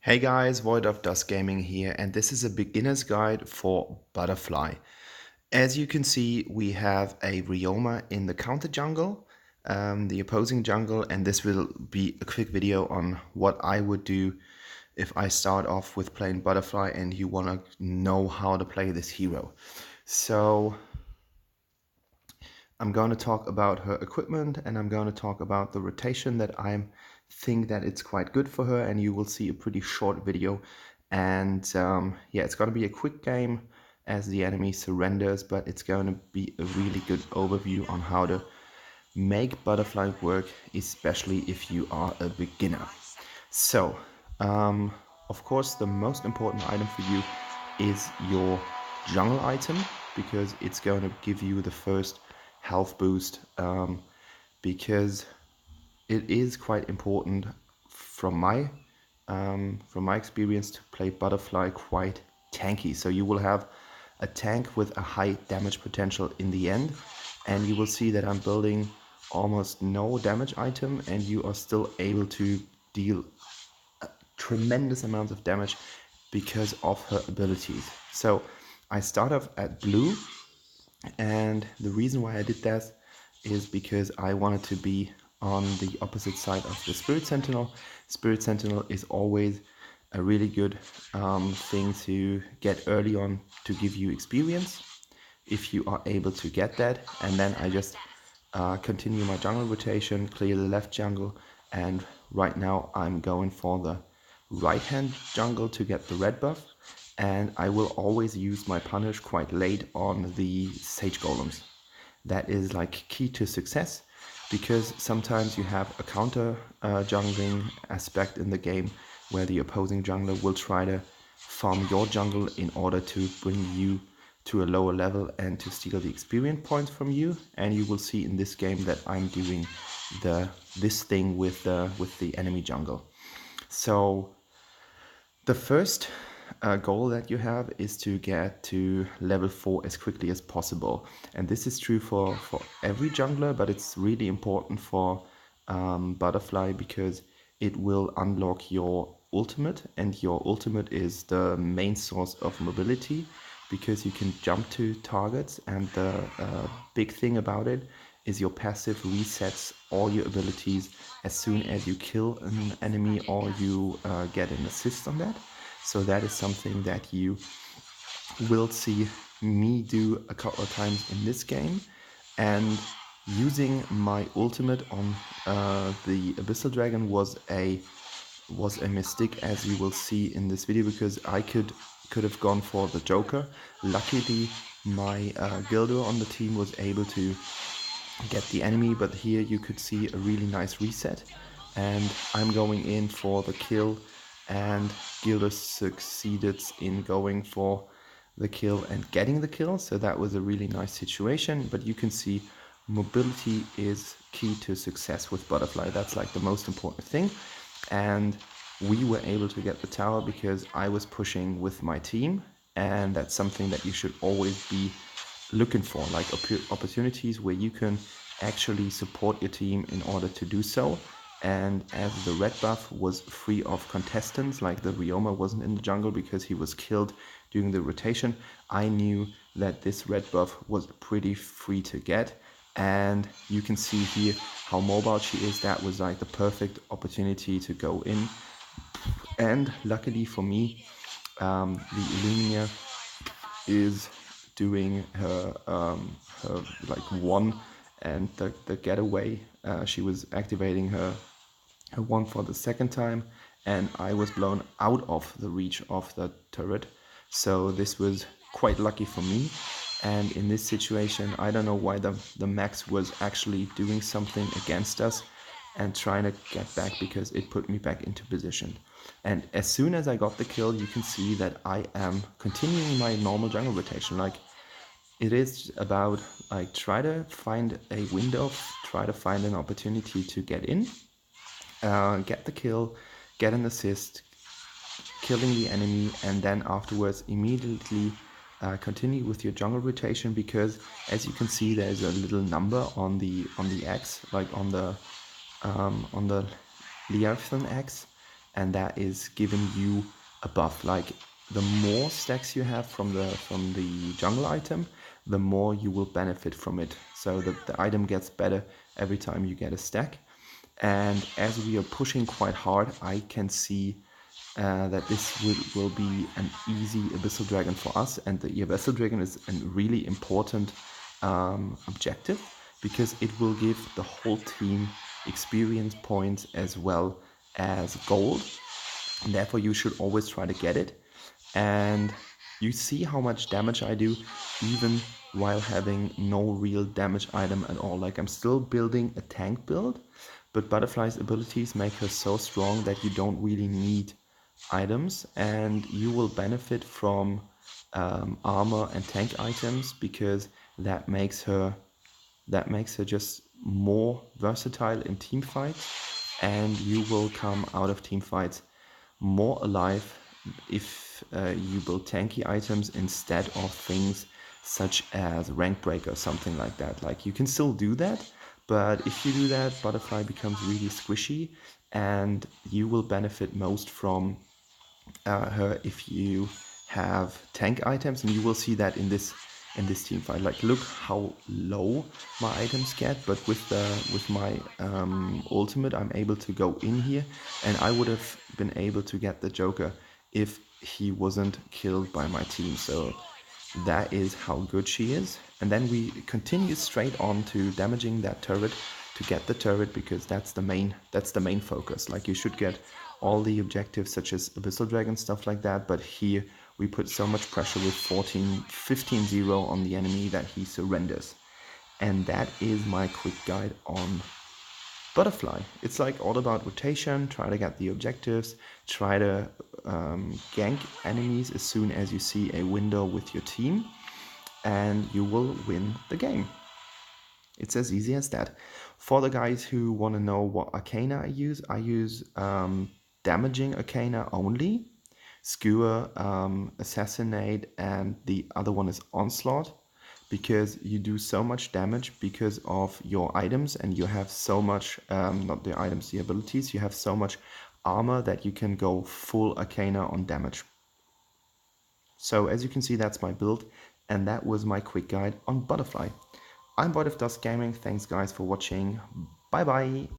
Hey guys, Void of Dust Gaming here, and this is a beginner's guide for Butterfly. As you can see, we have a Ryoma in the counter jungle, the opposing jungle, and this will be a quick video on what I would do if I start off with playing Butterfly and you want to know how to play this hero. So I'm going to talk about her equipment, and I'm going to talk about the rotation that I think that it's quite good for her, and you will see a pretty short video. And yeah, it's going to be a quick game as the enemy surrenders, but it's going to be a really good overview on how to make Butterfly work, especially if you are a beginner. So, of course, the most important item for you is your jungle item, because it's going to give you the first health boost, because it is quite important from my experience to play Butterfly quite tanky. So you will have a tank with a high damage potential in the end, and you will see that I'm building almost no damage item, and you are still able to deal tremendous amounts of damage because of her abilities. So I start off at blue, and the reason why I did that is because I wanted to be on the opposite side of the Spirit Sentinel. Spirit Sentinel is always a really good thing to get early on to give you experience if you are able to get that. And then I just continue my jungle rotation, clear the left jungle, and right now I'm going for the right hand jungle to get the red buff, and I will always use my punish quite late on the sage golems. That is like key to success, because sometimes you have a counter jungling aspect in the game where the opposing jungler will try to farm your jungle in order to bring you to a lower level and to steal the experience points from you. And you will see in this game that I'm doing this thing with the enemy jungle. So the first goal that you have is to get to level 4 as quickly as possible. And this is true for every jungler, but it's really important for Butterfly, because it will unlock your ultimate, and your ultimate is the main source of mobility, because you can jump to targets, and the big thing about it is your passive resets all your abilities as soon as you kill an enemy or you get an assist on that. So that is something that you will see me do a couple of times in this game. And using my ultimate on the Abyssal Dragon was a mistake, as you will see in this video, because I could have gone for the Joker. Luckily, my Gildo on the team was able to get the enemy, but here you could see a really nice reset, and I'm going in for the kill, and Gildo succeeded in going for the kill and getting the kill, so that was a really nice situation. But you can see mobility is key to success with Butterfly. That's like the most important thing, and we were able to get the tower because I was pushing with my team, and that's something that you should always be looking for, like opportunities where you can actually support your team in order to do so. And as the red buff was free of contestants, like the Ryoma wasn't in the jungle because he was killed during the rotation, I knew that this red buff was pretty free to get. And you can see here how mobile she is. That was like the perfect opportunity to go in. And luckily for me, the Illumina is doing her like one, and the getaway. She was activating her one for the second time, and I was blown out of the reach of the turret. So this was quite lucky for me. And in this situation, I don't know why the Max was actually doing something against us and trying to get back, because it put me back into position. And as soon as I got the kill, you can see that I am continuing my normal jungle rotation. Like, it is about like try to find a window, try to find an opportunity to get in, get the kill, get an assist, killing the enemy, and then afterwards immediately continue with your jungle rotation, because as you can see, there's a little number on the X, like on the Leviathan X, and that is giving you a buff. Like the more stacks you have from the jungle item, the more you will benefit from it. So the item gets better every time you get a stack. And as we are pushing quite hard, I can see that this will be an easy Abyssal Dragon for us. And the Abyssal Dragon is a really important objective because it will give the whole team experience points as well as gold. And therefore, you should always try to get it. And you see how much damage I do even while having no real damage item at all. Like I'm still building a tank build, but Butterfly's abilities make her so strong that you don't really need items, and you will benefit from armor and tank items because that makes her just more versatile in team fights, and you will come out of team fights more alive if you build tanky items instead of things such as rank break or something like that. Like you can still do that, but if you do that, Butterfly becomes really squishy, and you will benefit most from her if you have tank items, and you will see that in this team fight. Like look how low my items get, but with my ultimate I'm able to go in here, and I would have been able to get the Joker if he wasn't killed by my team. So that is how good she is. And then we continue straight on to damaging that turret to get the turret, because that's the main focus. Like you should get all the objectives such as Abyssal Dragon, stuff like that, but here we put so much pressure with 15-0 on the enemy that he surrenders. And that is my quick guide on Butterfly. It's like all about rotation, try to get the objectives, try to gank enemies as soon as you see a window with your team, and you will win the game. It's as easy as that. For the guys who want to know what Arcana I use damaging Arcana only. Skewer, Assassinate, and the other one is Onslaught, because you do so much damage because of your items, and you have so much, not the items, the abilities, you have so much armor that you can go full Arcana on damage. So as you can see, that's my build, and that was my quick guide on Butterfly. I'm Boyd of Dusk Gaming. Thanks guys for watching. Bye bye.